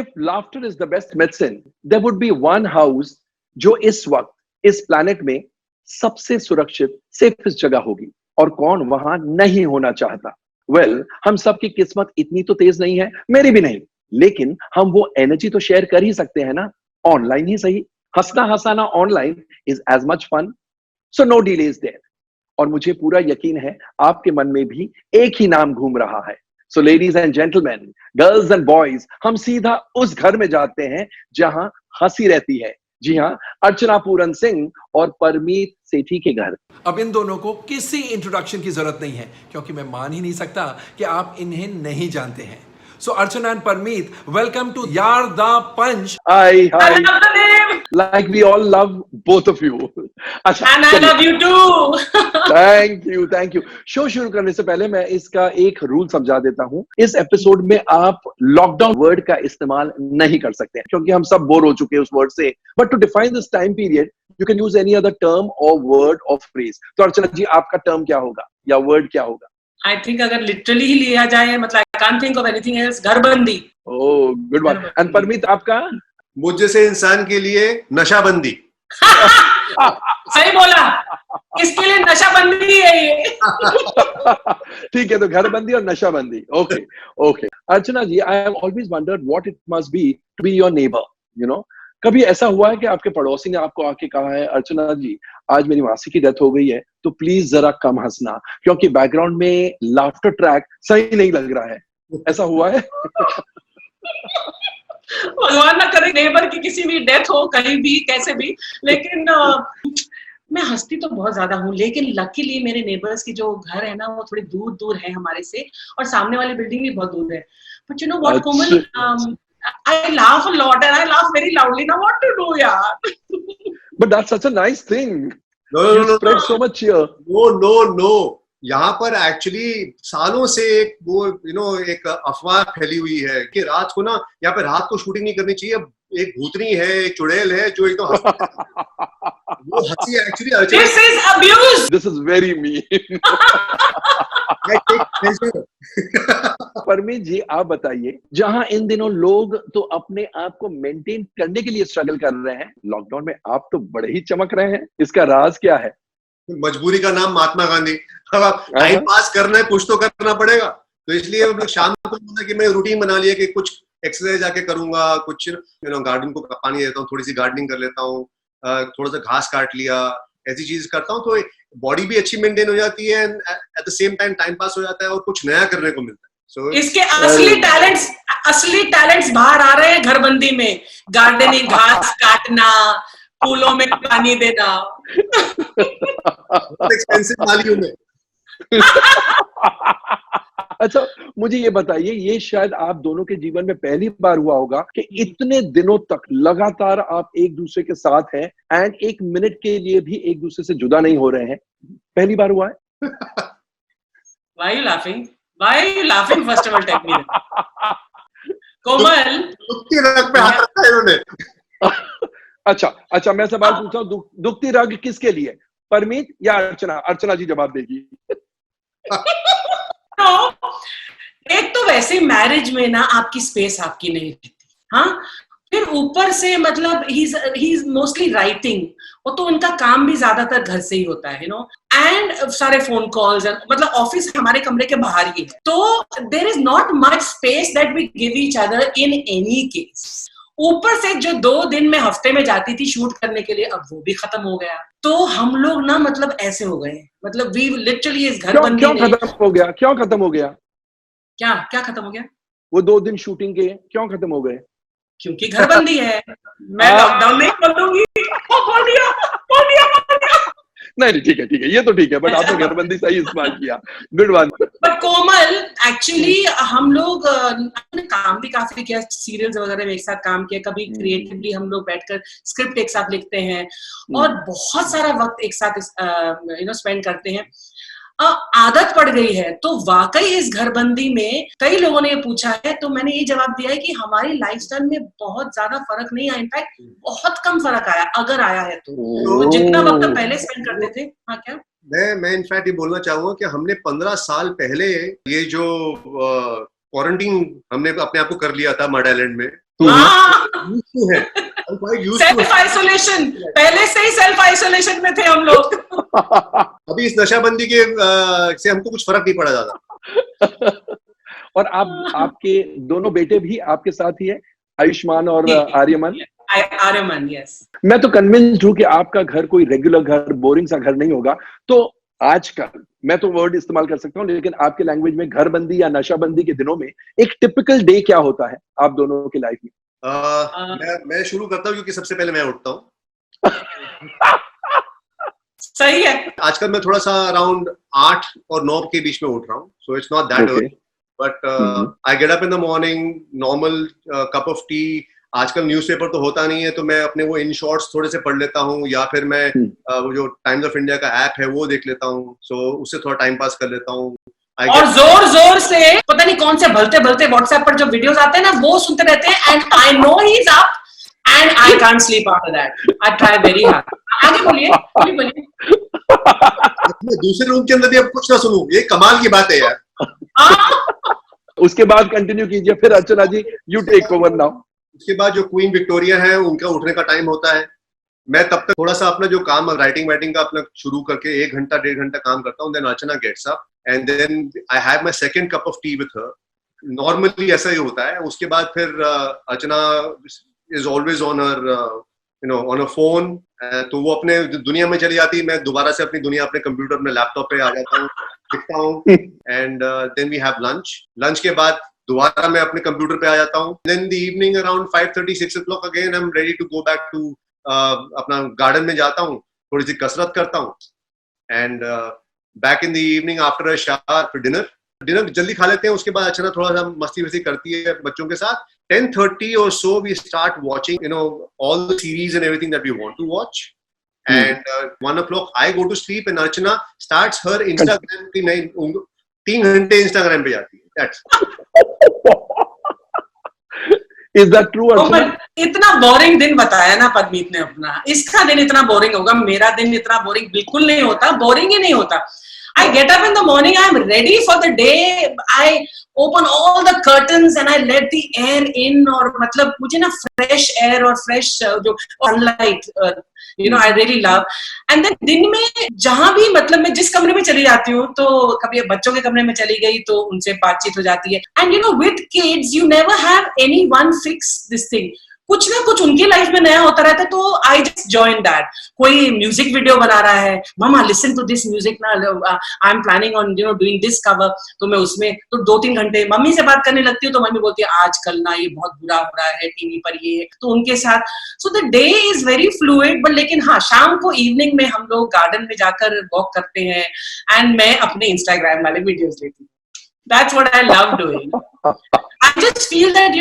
if laughter is the best medicine, there would be one house जो इस वक्त इस planet में सबसे सुरक्षित सेफेस्ट जगह होगी, और कौन वहां नहीं होना चाहता? हम सबकी किस्मत इतनी तो तेज नहीं है, मेरी भी नहीं, लेकिन हम वो एनर्जी तो शेयर कर ही सकते हैं ना, ऑनलाइन ही सही। हंसना हंसाना online is as much fun, so no delays there. और मुझे पूरा यकीन है आपके मन में भी एक ही नाम घूम रहा है। So ladies and gentleman, girls and boys, हम सीधा उस घर में जाते हैं जहां हंसी रहती है। जी हाँ, अर्चना पूरन सिंह और परमीत सेठी के घर। अब इन दोनों को किसी इंट्रोडक्शन की जरूरत नहीं है, क्योंकि मैं मान ही नहीं सकता कि आप इन्हें नहीं जानते हैं। So Archana and Parmeet, welcome to Yaar Da Punch. Hi. I love the name. Like we all love both of you. अच्छा, And I love you too. Thank you. Show शुरू करने से पहले मैं इसका एक रूल समझा देता हूँ। इस एपिसोड में आप लॉकडाउन वर्ड का इस्तेमाल नहीं कर सकते हैं, क्योंकि हम सब बोर हो चुके हैं उस वर्ड से। But to define this time period, you can use any other term or word or phrase. तो अर्चना जी, आपका टर्म क्या होगा या वर्ड क्या होगा? I think अगर लिटरली ही लिया जाए, मतलब I can't think of anything else, घरबंदी। Oh, good one. And Parmeet, आपका? मुझ जैसे इंसान के लिए नशाबंदी। सही बोला, किसके लिए नशाबंदी है ये? ठीक है, तो घरबंदी और नशाबंदी। Okay. Archana ji, I have always wondered what it must be to be your neighbour, you know. कभी ऐसा हुआ है कि आपके पड़ोसी ने आपको आके कहा है, अर्चना जी आज मेरी मासी की डेथ हो गई है, तो प्लीज जरा कम हंसना, क्योंकि बैकग्राउंड में लाफ्टर ट्रैक सही नहीं लग रहा है? ऐसा हुआ है? भगवान ना करे नेबर की किसी भी डेथ हो, कहीं भी कैसे भी, लेकिन मैं हंसती तो बहुत ज्यादा हूँ, लेकिन लकीली मेरे नेबर्स की जो घर है ना, वो थोड़ी दूर दूर है हमारे से, और सामने वाली बिल्डिंग भी बहुत दूर है। But you know what Komal, I laugh a lot and I laugh very loudly. Now what to do, yaar? But that's such a nice thing. No. Spread so much cheer. No. यहाँ पर actually सालों से एक वो एक अफवाह फैली हुई है कि रात को ना, यहाँ पे रात को शूटिंग नहीं करनी चाहिए। एक भूतनी है, एक चुड़ैल है जो एकदम वो हंसी actually. This is abuse. This is very mean. Parmeet ji, आप बताइए, जहां इन दिनों लोग तो अपने आप को मेंटेन करने के लिए स्ट्रगल कर रहे हैं, लॉकडाउन में आप तो बड़े ही चमक रहे हैं। इसका राज क्या है? मजबूरी का नाम महात्मा गांधी। अब आप टाइम पास करना है, कुछ तो करना पड़ेगा, तो इसलिए शाम को कि मैं रूटीन बना लिया कि कुछ एक्सरसाइज आके करूंगा, कुछ गार्डन को पानी देता हूँ, थोड़ी सी गार्डनिंग कर लेता हूँ, थोड़ा सा घास काट लिया, ऐसी चीज करता हूँ, तो बॉडी भी अच्छी मेंटेन हो जाती है, at the same time time pass हो जाता है और कुछ नया करने को मिलता है। So, इसके असली टैलेंट्स बाहर आ रहे हैं घरबंदी में। गार्डनिंग, घास काटना, फूलों में पानी देना। एक्सपेंसिव मालियों में। अच्छा, मुझे ये बताइए, ये शायद आप दोनों के जीवन में पहली बार हुआ होगा कि इतने दिनों तक लगातार आप एक दूसरे के साथ हैं एंड एक मिनट के लिए भी एक दूसरे से जुदा नहीं हो रहे हैं। पहली बार हुआ है? Why are you laughing? Why are you laughing? First of all, tell me that. कोमल, दुखती रग पे हाथ रखा है इन्होंने। अच्छा, मैं सवाल पूछता हूँ, दुखती रग किसके लिए, परमीत या अर्चना? अर्चना जी जवाब देगी। एक तो वैसे मैरिज में ना आपकी स्पेस आपकी नहीं रहती, हाँ, फिर ऊपर से मतलब ही इज मोस्टली राइटिंग, वो तो उनका काम भी ज्यादातर घर से ही होता है, एंड सारे फोन कॉल्स, मतलब ऑफिस हमारे कमरे के बाहर ही है, तो there is not much space that we give each other in any case. ऊपर से जो 2 दिन में हफ्ते में जाती थी शूट करने के लिए, अब वो भी खत्म हो गया, तो हम लोग ना मतलब ऐसे हो गए, मतलब वी लिटरली इस घर बंदी क्यों खत्म हो गया? क्या खत्म हो गया? वो 2 दिन शूटिंग के क्यों खत्म हो गए? क्योंकि घर बंदी है। मैं लॉकडाउन नहीं खोलूंगी। बोल दिया। नहीं, ठीक है, ये तो ठीक है, बट आपने घरबंदी सही इस्तेमाल किया। Good one. But Komal, actually हम लोग अपने काम भी काफी किया, सीरियल्स वगैरह में एक साथ काम किया, कभी क्रिएटिवली हम लोग बैठकर स्क्रिप्ट एक साथ लिखते हैं और बहुत सारा वक्त एक साथ स्पेंड करते हैं। आदत पड़ गई है, तो वाकई इस घरबंदी में कई लोगों ने ये पूछा है, तो मैंने ये जवाब दिया है कि हमारी लाइफस्टाइल में बहुत ज्यादा फर्क नहीं आया, इनफैक्ट बहुत कम फर्क आया, अगर आया है तो जितना वक्त पहले स्पेंड करते थे। हाँ, क्या मैं इनफैक्ट ये बोलना चाहूंगा कि हमने 15 साल पहले ये जो क्वारंटीन हमने अपने आप को कर लिया था मड आइलैंड में, used to है, I'm quite used to it. Self isolation, पहले से ही सेल्फ आइसोलेशन में थे हम लोग। अभी इस नशाबंदी के से हमको कुछ फर्क नहीं पड़ा ज्यादा। और आपके दोनों बेटे भी आपके साथ ही है, आयुष्मान और आर्यमान? आर्यमान, यस। मैं तो कन्विंस्ड हूं कि आपका घर कोई रेगुलर घर, बोरिंग सा घर नहीं होगा। तो आजकल मैं तो वर्ड इस्तेमाल कर सकता हूं, लेकिन आपके लैंग्वेज में घरबंदी या नशाबंदी के दिनों में एक टिपिकल डे क्या होता है आप दोनों की लाइफ में? मैं शुरू करता हूँ क्योंकि सबसे पहले मैं उठता हूँ। सही है। आजकल मैं थोड़ा सा अराउंड 8 और 9 के बीच में उठ रहा हूँ, so it's not that early, but I get up in the morning, normal cup of T. आजकल न्यूज़पेपर तो होता नहीं है, तो मैं अपने वो इन शॉर्ट्स थोड़े से पढ़ लेता हूँ, या फिर मैं वो जो टाइम्स ऑफ इंडिया का ऐप है वो देख लेता हूँ, सो उससे थोड़ा टाइम पास कर लेता हूँ। और जोर जोर से पता नहीं कौन से भलते भलते व्हाट्सएप पर जो वीडियोस आते हैं ना, वो सुनते रहते हैं, and I know he is up and I can't sleep after that. I try very hard. आगे बोलिए, बोलिए। दूसरे रूम के अंदर भी अब कुछ ना सुनूं, ये कमाल की बात है यार। उसके बाद कंटिन्यू कीजिए, फिर अर्चना जी यू टेक ओवर नाउ। उसके बाद जो क्वीन विक्टोरिया है, उनका उठने का टाइम होता है। मैं तब तक थोड़ा सा अपना जो काम राइटिंग वाइटिंग का अपना शुरू करके 1 घंटा 1.5 घंटा काम करता हूँ। Then Archana gets up and then I have my second cup of tea with her. Normally ऐसा ही होता है। उसके बाद फिर Archana is always on her on a phone, तो वो अपने दुनिया में चली जाती है। मैं दोबारा से अपनी दुनिया अपने कंप्यूटर में लैपटॉप पे आ जाता हूँ, लिखता हूँ, and then we have lunch. Lunch के बाद दोबारा मैं अपने कंप्यूटर पे आ जाता हूँ। Then the evening around 5:30-6 o'clock again I am ready to go back to अपना गार्डन में जाता हूँ, थोड़ी सी कसरत करता हूँ, and back in the evening after a shower फिर डिनर जल्दी खा लेते हैं। उसके बाद अच्छा थोड़ा सा मस्ती वस्ती करती है बच्चों के साथ। 10:30 or so we start watching all the series and everything that we want to watch, and 1 o'clock I go to sleep and Archana starts her Instagram की नई 3 घंटे Instagram पे जाती है। That's Is that true, Archana? इतना boring दिन बताया ना पदमीत ने अपना, इसका दिन इतना बोरिंग होगा, मेरा दिन इतना बोरिंग बिल्कुल नहीं होता, बोरिंग ही नहीं होता। I get up in the morning, I am ready for the day, I open all the curtains and I let the air in, और मतलब मुझे ना fresh air और fresh जो sunlight I really love. And then दिन में जहां भी मतलब मैं जिस कमरे में चली जाती हूँ, तो कभी बच्चों के कमरे में चली गई तो उनसे बातचीत हो जाती है। And with kids you never have any one fix this thing, कुछ ना कुछ उनकी लाइफ में नया होता रहता है, तो आई जस्ट जॉइन दैट। कोई म्यूजिक वीडियो बना रहा है, मामा लिसन टू दिस म्यूजिक ना, I am planning on doing this cover, तो मैं उसमें तो 2-3 घंटे मम्मी से बात करने लगती हूँ, तो मम्मी बोलती है आजकल ना ये बहुत बुरा हो रहा है टीवी पर ये, तो उनके साथ so the day is very fluid. But लेकिन हाँ, शाम को इवनिंग में हम लोग गार्डन में जाकर वॉक करते हैं, एंड मैं अपने इंस्टाग्राम वाले वीडियोस लेती हूँ। That's what I love doing. I just feel that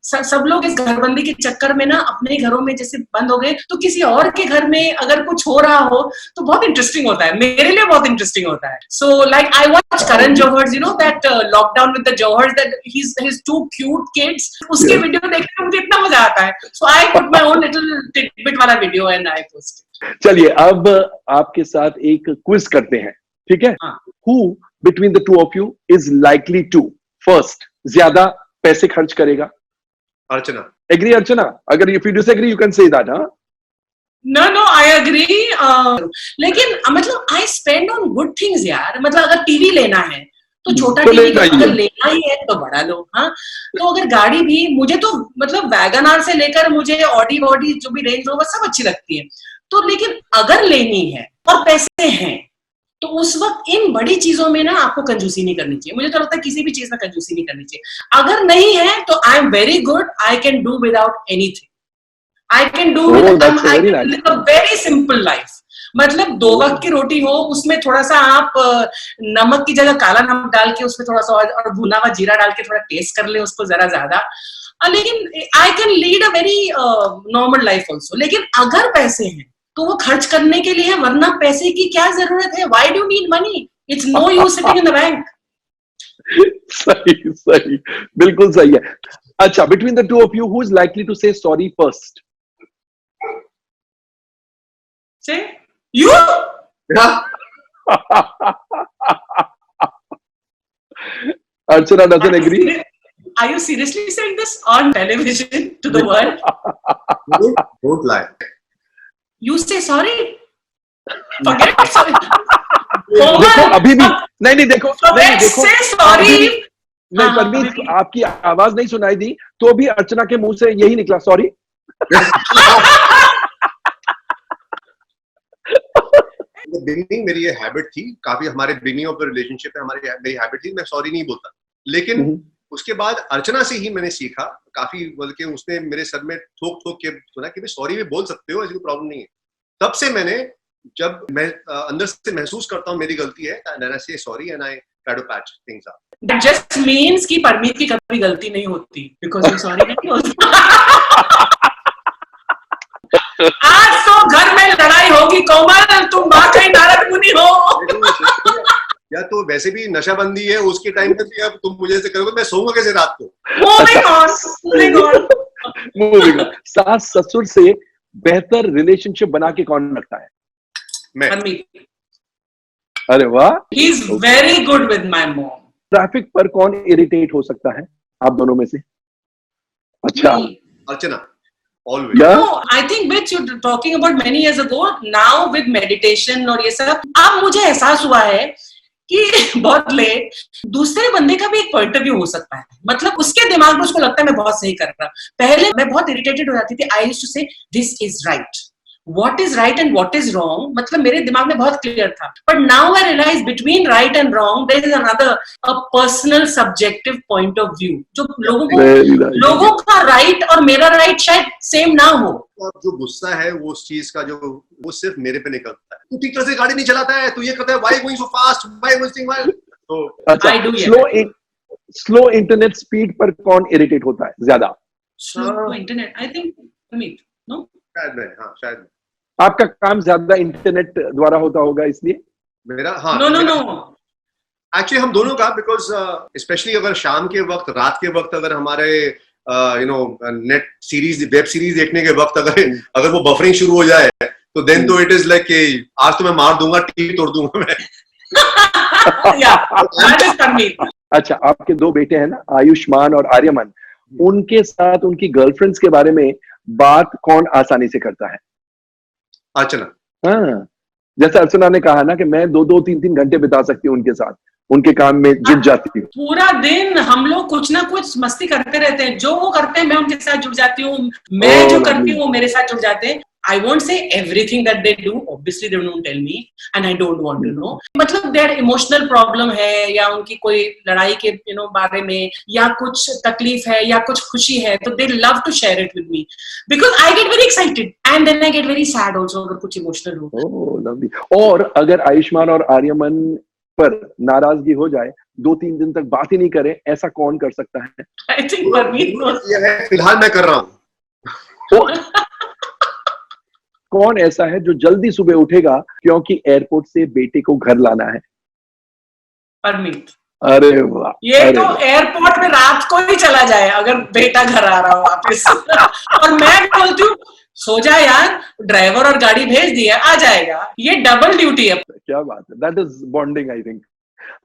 सब लोग इस घरबंदी के चक्कर में ना अपने घरों में जैसे बंद हो गए, तो किसी और के घर में अगर कुछ हो रहा हो तो बहुत इंटरेस्टिंग होता है, मेरे लिए बहुत इंटरेस्टिंग होता है। So like I watch Karan Johar's, that lockdown with the Johars, that his 2 cute kids, उसके वीडियो देखने में मुझे इतना मजा आता है। So I put my own little tidbit वाला video and I post it. चलिए अब आपके साथ एक क्विज करते हैं, ठीक है? Who between the two of you is likely to first ज्यादा पैसे खर्च करेगा? अर्चना। Agree, Archana? अगर if you disagree, you can say that, huh? No, I agree. लेकिन मतलब I spend on good things यार। मतलब अगर टीवी लेना है तो छोटा टीवी, अगर लेना ही है तो बड़ा लो। हाँ, तो अगर गाड़ी भी, मुझे तो मतलब वैगनआर से लेकर मुझे ऑडी वॉडी जो भी रेंज रोवर सब अच्छी लगती है, तो लेकिन अगर लेनी है और पैसे हैं तो उस वक्त इन बड़ी चीजों में ना आपको कंजूसी नहीं करनी चाहिए। मुझे तो लगता है किसी भी चीज में कंजूसी नहीं करनी चाहिए। अगर नहीं है तो I am very good, I can do without anything, I can do live a very simple life. मतलब 2 वक्त की रोटी हो, उसमें थोड़ा सा आप नमक की जगह काला नमक डाल के उसमें थोड़ा सा और भुना हुआ जीरा डाल के थोड़ा टेस्ट कर ले उसको जरा ज्यादा, लेकिन I can lead a very normal life also. लेकिन अगर पैसे हैं तो वो खर्च करने के लिए है, वरना पैसे की क्या जरूरत है? Why do you need money? It's no use sitting in the bank. सही, बिल्कुल सही है। अच्छा, between the two of you, who is likely to say sorry first? Say you. Archana doesn't agree. Are you seriously saying this on television to the world? Don't lie. You say sorry? Forget sorry. देखो अभी भी नहीं देखो नहीं देखो say sorry. नहीं परमीत, आपकी आवाज नहीं सुनाई दी तो भी अर्चना के मुंह से यही निकला, सॉरी। बिगिनिंग मेरी ये हैबिट थी, काफी हमारे बिगिनिंग ऑफ द रिलेशनशिप में मेरी हैबिट थी, मैं सॉरी नहीं बोलता। लेकिन उसके बाद अर्चना से ही मैंने सीखा काफी, बल्कि उसने मेरे सर में ठोक के सुना कि भाई सॉरी भी बोल सकते हो, ऐसी कोई प्रॉब्लम नहीं है। तब से मैंने, जब मैं अंदर से महसूस करता हूँ मेरी गलती है, then I say sorry and I try to patch things up. That just means कि परमीत की कभी गलती नहीं होती, because वो सॉरी नहीं बोलता। आज तो घर में लड़ाई होगी कोमल, तुम वाकई नारद मुनि हो। या तो वैसे भी नशाबंदी है, उसके टाइम पे भी अब तुम मुझे से करोगे मैं सोऊंगा कैसे रात को? Moving on. सास ससुर से बेहतर रिलेशनशिप बना के कौन रखता है? मैं। अरे वाह, he is very good with my mom. Traffic पर कौन इरिटेट हो सकता है आप दोनों में से? अच्छा, अर्चना। Always. No, I think which you're talking about many years ago. Now with meditation और ये सब, अब मुझे एहसास हुआ है कि बहुत लेट दूसरे बंदे का भी एक पॉइंट ऑफ व्यू हो सकता है। मतलब उसके दिमाग में उसको लगता है मैं बहुत सही कर रहा। पहले मैं बहुत इरिटेटेड हो जाती थी। आई यूज्ड टू से this is right, what is right and what is wrong, मतलब मेरे दिमाग में बहुत क्लियर था। But now I realize between right and wrong there is another, a personal subjective point of view, जो लोगों का right और मेरा right शायद सेम ना हो। जो गुस्सा है वो उस चीज का, जो वो सिर्फ मेरे पे निकलता है। तू ठीक तरह से गाड़ी नहीं चलाता है, तू ये करता है, why going so fast, why wasting while? तो अच्छा, स्लो इंटरनेट स्पीड पर कौन इरिटेट होता है ज्यादा? Slow internet, I think Parmeet. No, शायद आपका काम ज्यादा इंटरनेट द्वारा होता होगा इसलिए? मेरा, हाँ। नो एक्चुअली हम दोनों का, बिकॉज स्पेशली अगर शाम के वक्त, रात के वक्त, अगर हमारे नेट सीरीज, वेब सीरीज देखने के वक्त अगर वो बफरिंग शुरू हो जाए तो देन तो इट इज लाइक कि आज तो मैं मार दूंगा, टीवी तोड़ दूंगा मैं। अच्छा, आपके दो बेटे हैं ना, आयुष्मान और आर्यमन, उनके साथ उनकी गर्लफ्रेंड्स के बारे में बात कौन आसानी से करता है? अर्चना। हाँ, जैसे अर्चना ने कहा ना कि मैं 2-3 घंटे बिता सकती हूँ उनके साथ, उनके काम में जुट जाती हूँ। पूरा दिन हम लोग कुछ ना कुछ मस्ती करते रहते हैं। जो वो करते हैं मैं उनके साथ जुड़ जाती हूँ, मैं जो करती हूँ वो मेरे साथ जुड़ जाते हैं। I won't say everything that they do. Obviously, they don't tell me, and I don't want to know. मतलब their emotional problem है, या उनकी कोई लड़ाई के बारे में, या कुछ तकलीफ है, या कुछ खुशी है, तो they love to share it with me because I get very excited and then I get very sad also अगर कुछ emotional हो। Oh, lovely. और अगर आयुष्मान और आर्यमन पर नाराजगी हो जाए, 2-3 दिन तक बात ही नहीं करे, ऐसा कौन कर सकता है? I think Parmeet knows। ये है, फिलहाल मैं कर रहा हूँ। कौन ऐसा है जो जल्दी सुबह उठेगा क्योंकि एयरपोर्ट से बेटे को घर लाना है? परमीत। अरे वाह, ये तो एयरपोर्ट में रात को ही चला जाए अगर बेटा घर आ रहा हो वापस। और मैं बोलती हूँ सो जा यार, ड्राइवर और गाड़ी भेज दिया, आ जाएगा। ये डबल ड्यूटी है। क्या बात है, that is bonding I think.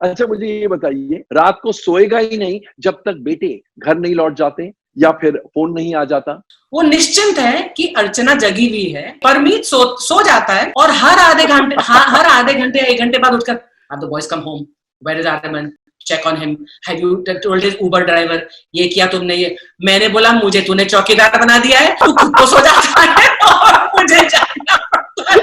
अच्छा, मुझे ये बताइए, रात को सोएगा ही नहीं जब तक बेटे घर नहीं लौट जाते या फिर फोन नहीं आ जाता? वो निश्चिंत है कि अर्चना जगी हुई है। परमीत सो जाता है और हर आधे घंटे 1 घंटे बाद उठकर, अब the boys come home, where is Aryaman, check on him, have you told his Uber driver, ये किया तुमने? ये मैंने बोला मुझे तूने चौकीदार बना दिया है, तू खुद को सो जाता है और मुझे जाना पड़ता है।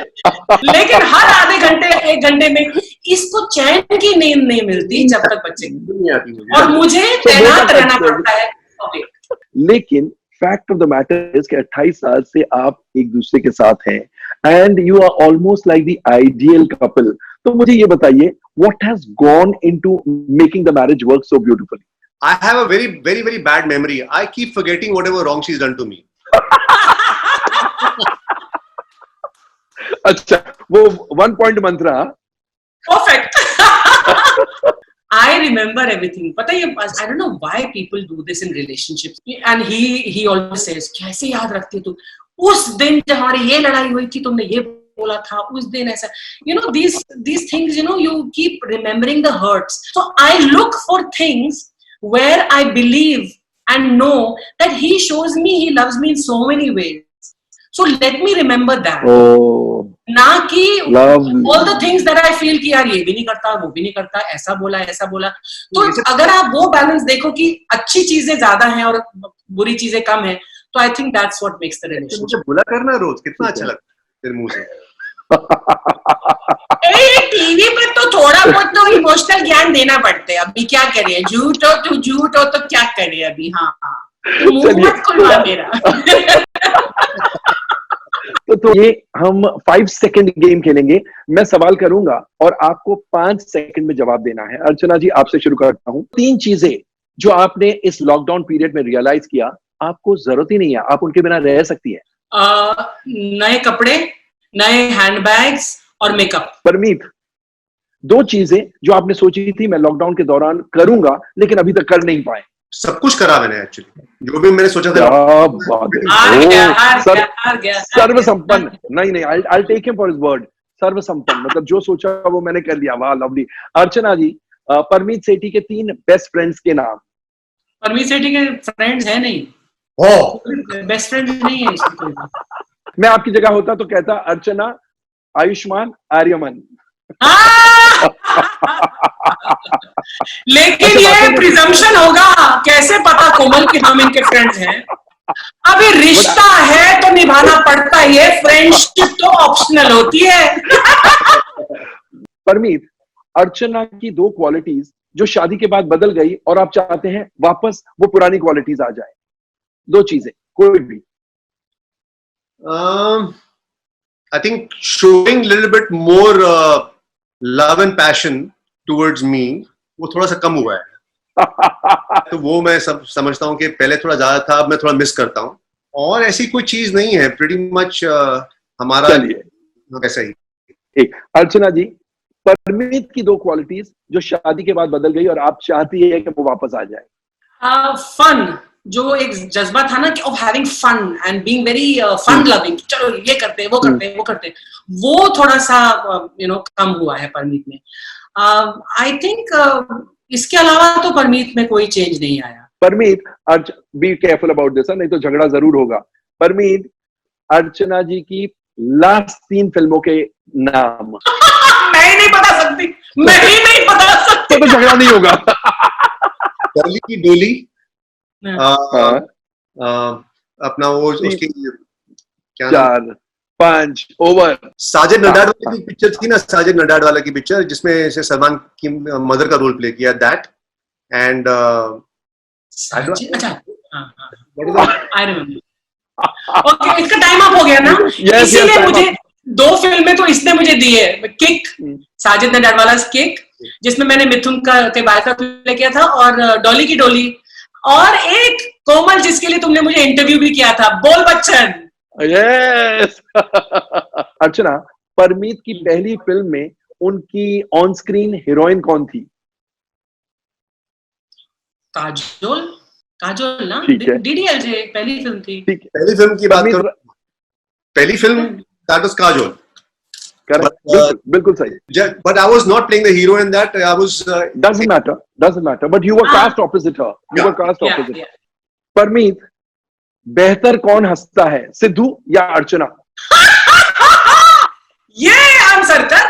लेकिन हर आधे घंटे 1 घंटे में इसको चैन की नींद नहीं मिलती जब तक बच्चे नहीं आती, और मुझे तैनात रहना पड़ता है। लेकिन fact of the matter is कि 28 साल से आप एक दूसरे के साथ हैं and you are almost like the ideal couple. तो मुझे ये बताइए, what has gone into making the marriage work so beautifully? I have a very, very, very bad memory. I keep forgetting whatever wrong she's done to me. अच्छा, वो 1 point मंत्र। Perfect. I remember everything. पता है, I don't know why people do this in relationships. And he always says, कैसे याद रखती है तू? उस दिन जब हमारी ये लड़ाई हुई थी तुमने ये बोला था, उस दिन ऐसा। These things, you keep remembering the hurts. So I look for things where I believe and know that he shows me he loves me in so many ways. So let me remember that. Oh, ना कि lovely. all the things that I feel कि यार ये भी नहीं करता, वो भी नहीं करता, ऐसा बोला. तो अगर आप वो बैलेंस देखो कि अच्छी चीजें ज्यादा हैं और बुरी चीजें कम हैं, तो I think that's what makes the relationship. मुझे बोला करना रोज, कितना अच्छा लगता है तेरे मुंह से. टीवी पर तो थोड़ा बहुत तो इमोशनल ज्ञान देना पड़ता है. अभी क्या करें, झूठ हो तो क्या करें अभी. हाँ, मुंह मत खुलवा मेरा. तो ये हम 5 सेकंड गेम खेलेंगे. मैं सवाल करूंगा और आपको 5 सेकंड में जवाब देना है. अर्चना जी, आपसे शुरू करता हूं. 3 चीजें जो आपने इस लॉकडाउन पीरियड में रियलाइज किया, आपको जरूरत ही नहीं है, आप उनके बिना रह सकती है. नए कपड़े, नए हैंडबैग्स और मेकअप. परमीत, 2 चीजें जो आपने सोची थी मैं लॉकडाउन के दौरान करूंगा लेकिन अभी तक कर नहीं पाए. सब कुछ करा मैंने एक्चुअली, जो भी मैंने सोचा था. हार गया. सर्वसंपन्न. नहीं, I'll take him for his word. सर्वसंपन्न मतलब जो सोचा वो मैंने कर लिया. वाह, लवली. अर्चना जी, परमीत सेठी के 3 बेस्ट फ्रेंड्स के नाम. परमीत सेठी के फ्रेंड्स है नहीं, बेस्ट फ्रेंड नहीं है इसकी कोई. मैं आपकी जगह होता तो कहता अर्चना, आयुष्मान, आर्यमन. लेकिन ये प्रिजम्पशन होगा, कैसे पता कोमल कि हम इनके फ्रेंड्स हैं. अभी रिश्ता है तो निभाना पड़ता है, फ्रेंडशिप तो ऑप्शनल होती है. परमीत, अर्चना की 2 क्वालिटीज जो शादी के बाद बदल गई और आप चाहते हैं वापस वो पुरानी क्वालिटीज आ जाए. 2 चीजें, कोई भी. I think showing little bit more love and passion towards me, वो थोड़ा सा कम हुआ है. तो वो मैं सब समझता हूँ कि पहले थोड़ा ज्यादा था, अब मैं थोड़ा मिस करता हूँ. और ऐसी कोई चीज नहीं है, pretty much हमारा ऐसा ही. एक अर्चना जी, परमीत की 2 क्वालिटीज जो शादी के बाद बदल गई और आप चाहती है कि वो वापस आ जाए. फन, जो एक जज्बा था ना कि of having fun and being very fun loving, चलो ये करते हैं, वो करते हैं, वो थोड़ा सा कम हुआ है परमीत में. आई थिंक इसके अलावा तो परमीत में कोई चेंज नहीं आया. Parmeet, be careful about this, नहीं तो झगड़ा जरूर होगा. परमीत, अर्चना जी की लास्ट 3 फिल्मों के नाम. मैं ही नहीं बता सकती. तो झगड़ा नहीं होगा. डॉली की डोली, अपना वो उसकी क्या 4, 5 ओवर. साजिद नडाड वाली की पिक्चर थी ना, साजिद नडाड वाला की पिक्चर जिसमें से सलमान की मदर का रोल प्ले किया, that. And I remember. Okay, इसका टाइम अप हो गया ना. इसीलिए मुझे 2 फिल्में तो इसने मुझे दी है. किक, साजिद नडाड वाला किक, जिसमें मैंने मिथुन का किरदार का प्ले किया था, और डॉली की डोली, और एक कोमल जिसके लिए तुमने मुझे इंटरव्यू भी किया था, बोल बच्चन. यस. अर्चना, परमीत की पहली फिल्म में उनकी ऑन स्क्रीन हीरोइन कौन थी? काजोल ना, डीडीएलजे पहली फिल्म थी. पहली फिल्म की बात करो, पहली फिल्म दैट वाज काजोल. बिल्कुल सही. But I was not playing the hero in that. I was. Doesn't matter. But you were cast opposite her. You were cast opposite her. Parmeet, बेहतर कौन हंसता है, सिद्धू या अर्चना? ये आंसर कर.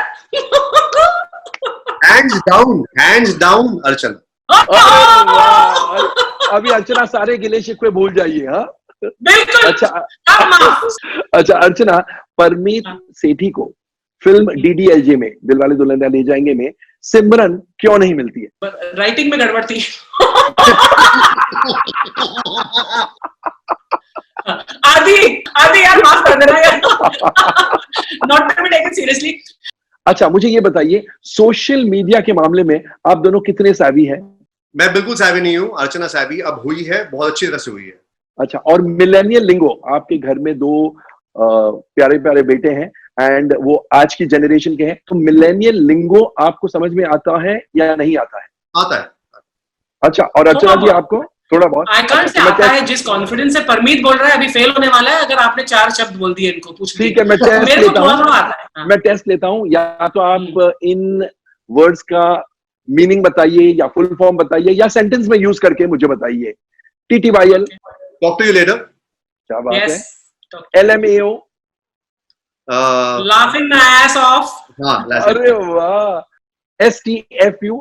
Hands down, अर्चना. अभी अर्चना सारे गिले शिकवे भूल जाइए. हाँ, बिल्कुल. अच्छा अर्चना, परमीत सेठी को फिल्म डीडीएलजे में, दिलवाले दुल्हनिया ले जाएंगे में, सिमरन क्यों नहीं मिलती है? राइटिंग में गड़बड़ थी. आदि यार माफ कर देना यार. Not to be taken seriously. अच्छा, मुझे ये बताइए, सोशल मीडिया के मामले में आप दोनों कितने savvy हैं? मैं बिल्कुल savvy नहीं हूँ. अर्चना savvy अब हुई है, बहुत अच्छी तरह से हुई है. अच्छा, और मिलेनियल लिंगो, आपके घर में 2 प्यारे प्यारे बेटे हैं एंड वो आज की जनरेशन के हैं, तो मिलेनियल लिंगो आपको समझ में आता है या नहीं आता है? आता है. अच्छा, और अर्चना जी आपको थोड़ा बहुत? आई कांट से आता है. जिस कॉन्फिडेंस से परमीत बोल रहा है, अभी फेल होने वाला है अगर आपने 4 शब्द बोल दिए इनको. पूछ ठीक है, मैं टेस्ट लेता हूँ. या तो आप इन वर्ड्स का मीनिंग बताइए या फुल फॉर्म बताइए या सेंटेंस में यूज करके मुझे बताइए. TTYL, Talk to you later. क्या बात है? Yes. LMAO, Laughing my ass off. हाँ, last one. अरे वाह, STFU,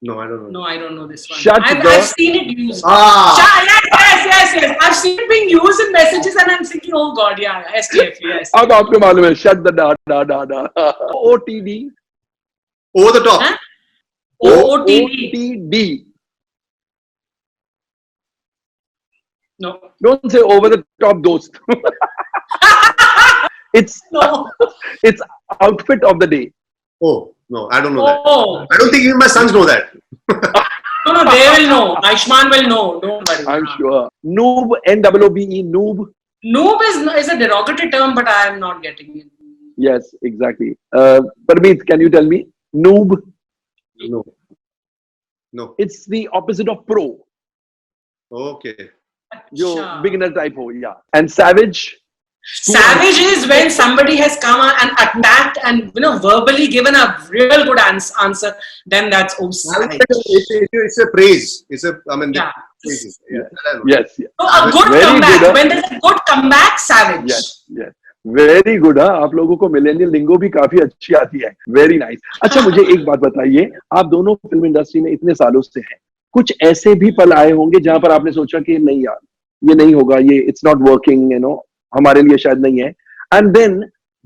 No, I don't know. No, I don't know this one. Shut the- I've seen it used. Ah, Yes. I've seen it being used in messages, and I'm thinking, oh God, yeah, STF, yes. अब आपको मालूम है, shut the da. OTD, over the top. Huh? OOTD. OTD. No. Don't say over the top dost. It's outfit of the day. Oh, no, I don't know that. Oh. I don't think even my sons know that. No, they will know. Aishman will know. Don't worry. I'm sure. Noob, NOOBE, noob. Noob is a derogatory term, but I am not getting it. Yes, exactly. Parmeet, can you tell me? Noob, No. it's the opposite of pro. Okay. जो Acha. beginner type हो, yeah. And savage, Savage is when somebody has come and attacked and verbally given a real good answer. Then that's savage. It's a praise. It's a, I mean, Yeah. praise. Yeah. I know. yes. So a good Very comeback. good, huh? When there's a good comeback, savage. Yes. Very good. हाँ, आप लोगों को millennial लिंगो भी काफी अच्छी आती है। Very nice. अच्छा, मुझे एक बात बताइए, आप दोनों फिल्म इंडस्ट्री में इतने सालों से हैं, कुछ ऐसे भी पल आए होंगे जहां पर आपने सोचा कि नहीं यार, ये नहीं होगा, ये इट्स नॉट वर्किंग, हमारे लिए शायद नहीं है, and then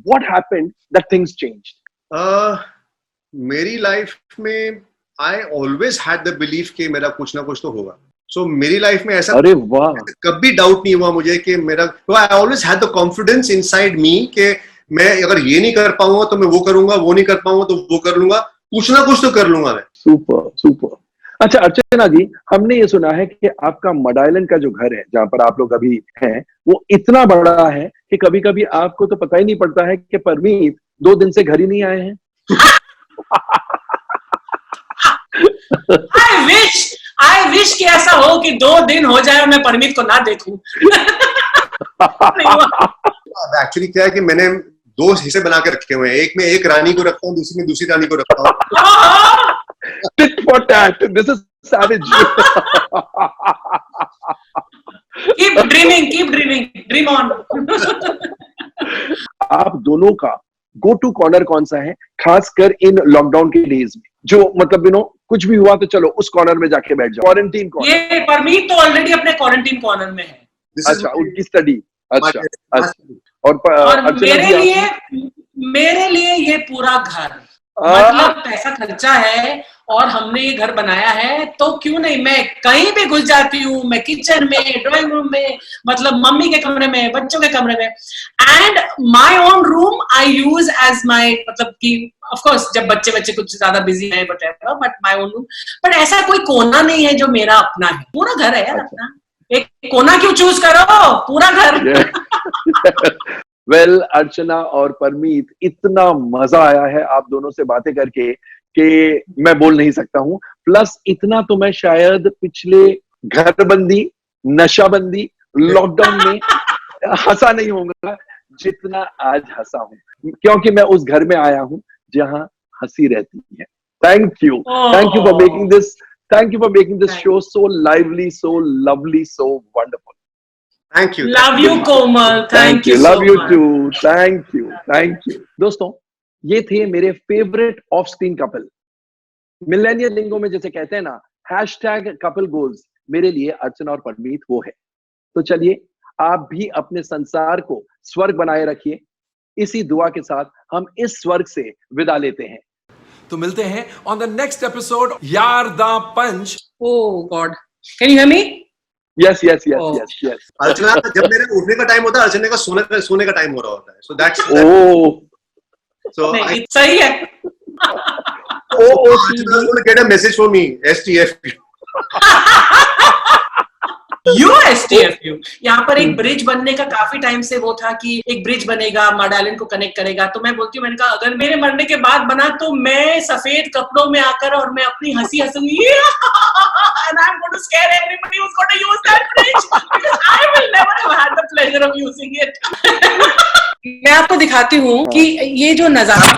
what happened that things changed? मेरी लाइफ में I always had the belief कि मेरा कुछ ना कुछ तो होगा। सो मेरी लाइफ में ऐसा अरे वाह, कभी डाउट नहीं हुआ मुझे कि मेरा, आई always had the confidence inside me कि मैं अगर ये नहीं कर पाऊंगा तो मैं वो करूंगा, वो नहीं कर पाऊंगा तो वो कर लूंगा, कुछ ना कुछ तो कर लूंगा मैं। सुपर। अच्छा अर्चना जी, हमने ये सुना है कि आपका मड आइलैंड का जो घर है जहां पर आप लोग अभी हैं, वो इतना बड़ा है कि कभी कभी आपको तो पता ही नहीं पड़ता है कि परमीत 2 दिन से घर ही नहीं आए हैं। I wish कि ऐसा हो कि 2 दिन हो जाए और मैं परमीत को ना देखूं। एक्चुअली क्या है कि मैंने 2 हिस्से बना के रखे हुए हैं, एक में एक रानी को रखता हूँ, दूसरी में दूसरी रानी को रखता हूँ। Tit for tat. This is savage. Keep dreaming, dream on. आप दोनों का गो टू कॉर्नर कौन सा है, खासकर इन लॉकडाउन के डेज में, जो मतलब कुछ भी हुआ तो चलो उस कॉर्नर में जाके बैठ जाओ, क्वारंटीन कॉर्नर? ये परमीत तो ऑलरेडी अपने क्वारंटीन कॉर्नर में है। अच्छा, उनकी स्टडी। अच्छा। और मेरे लिए ये पूरा घर, मतलब पैसा खर्चा है और हमने ये घर बनाया है, तो क्यों नहीं मैं कहीं भी घुस जाती हूँ, मैं किचन में, ड्राइंग रूम में, मतलब मम्मी के कमरे में, बच्चों के कमरे में, and my own room I use as my, मतलब कि ऑफ कोर्स जब बच्चे कुछ ज्यादा बिजी है but my own room, but ऐसा कोई कोना नहीं है जो मेरा अपना है, पूरा घर है यार अपना। एक कोना क्यों चूज करो, पूरा घर। वेल, अर्चना और परमीत, इतना मजा आया है आप दोनों से बातें करके कि मैं बोल नहीं सकता हूं। प्लस इतना तो मैं शायद पिछले घरबंदी, नशाबंदी, लॉकडाउन में हंसा नहीं होगा जितना आज हंसा हूं, क्योंकि मैं उस घर में आया हूं जहां हंसी रहती है। Thank you for making this show so lively, so lovely, so wonderful. Thank you. Love you, Komal. Thank you. Love so you much. too. Thank you. दोस्तों, ये थे मेरे favourite off screen couple. Millennial lingo में जैसे कहते हैं ना, #couple goals, मेरे लिए अर्चना और परमीत वो है। तो चलिए, आप भी अपने संसार को स्वर्ग बनाए रखिए। इसी दुआ के साथ हम इस स्वर्ग से विदा लेते हैं। तो मिलते हैं ऑन द नेक्स्ट एपिसोड यार दा पंच। Oh God. Can you hear me? Yes. अर्चना, जब मेरे उठने का टाइम होता है, अर्चना का सोने का टाइम हो रहा होता है। So that's नहीं, सही है। Archana is going to get a message from me, STFU. STFU। यहाँ पर एक ब्रिज बनने का काफी टाइम से वो था कि एक ब्रिज बनेगा, मड आइलैंड को कनेक्ट करेगा, तो मैं बोलती हूँ, मैंने कहा अगर मेरे मरने के बाद बना तो मैं सफेद कपड़ों में आकर और मैं अपनी हंसी हंसूंगी and I'm going to scare everybody who's going to use that bridge because I will never have had the pleasure of using it। मैं आपको दिखाती हूँ कि ये जो नजारा